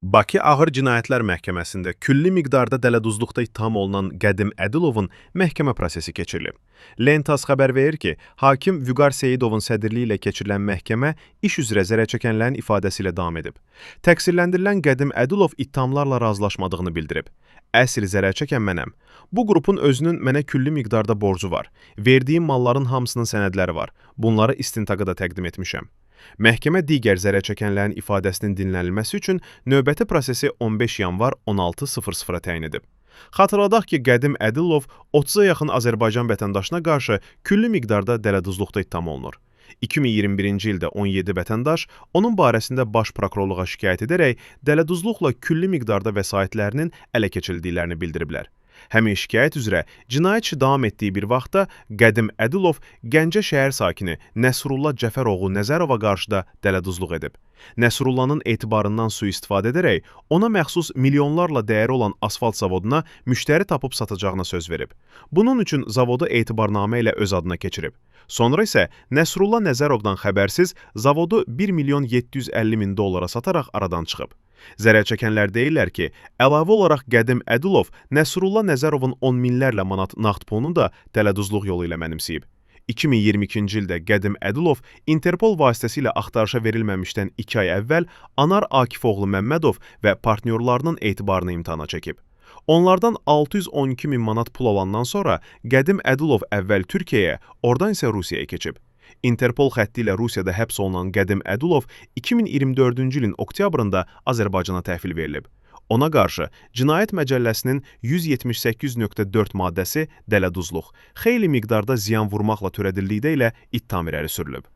Bakı Ağır Cinayətlər Məhkəməsində külli miqdarda dələduzluqda ittiham olunan Qədim Ədilovun məhkəmə prosesi keçirilib. Lentas xəbər verir ki, hakim Vüqar Seyidovun sədrliyi ilə keçirilən məhkəmə iş üzrə zərərçəkənlərin ifadəsi ilə davam edib. Təqsirləndirilən Qədim Ədilov ittihamlarla razılaşmadığını bildirib. Əsl zərərçəkən mənəm. Bu qrupun özünün mənə külli miqdarda borcu var. Verdiyim malların hamısının sənədləri var. Bunları istintaqa da təqdim etmişəm. Məhkəmə digər zərərçəkənlərin ifadəsinin dinlənilməsi üçün növbəti prosesi 15 yanvar 16:00-a təyin edib. Xatırladaq ki, Qədim Ədilov 30-a yaxın Azərbaycan vətəndaşına qarşı külli miqdarda dələduzluqda ittiham olunur. 2021-ci ildə 17 vətəndaş onun barəsində baş prokurorluğa şikayət edərək dələduzluqla külli miqdarda vəsaitlərinin ələ keçirildiklərini bildiriblər. Həmin şikayət üzrə cinayət işi davam etdiyi bir vaxtda Qədim Ədilov Gəncə şəhər sakini Nəsrullah Cəfəroğlu Nəzərova qarşı da dələduzluq edib. Nəsrullahın etibarından sui-istifadə edərək ona məxsus milyonlarla dəyəri olan asfalt zavoduna müştəri tapıb satacağına söz verib. Bunun üçün zavodu etibarnamə ilə öz adına keçirib. Sonra isə Nəsrullah Nəzərovdan xəbərsiz zavodu 1 milyon 750 min dollara sataraq aradan çıxıb. Zərərçəkənlər deyirlər ki, əlavə olaraq Qədim Ədilov Nəsrullah Nəzərovun 10 minlərlə manat nağd pulunu da dələduzluq yolu ilə mənimsəyib. 2022-ci ildə Qədim Ədilov Interpol vasitəsilə axtarışa verilməmişdən 2 ay əvvəl Anar Akifoğlu Məmmədov və partnyorlarının etibarını imtahana çəkib. Onlardan 612 min manat pul alandan sonra Qədim Ədilov əvvəl Türkiyəyə, oradan isə Rusiyaya keçib. Interpol xətti ilə Rusiyada həbs olunan Qədim Ədilov 2024-cü ilin oktyabrında Azərbaycana təhvil verilib. Ona qarşı Cinayət Məcəlləsinin 178.4 maddəsi dələduzluq, xeyli miqdarda ziyan vurmaqla törədildikdə ilə ittiham irəli sürülüb.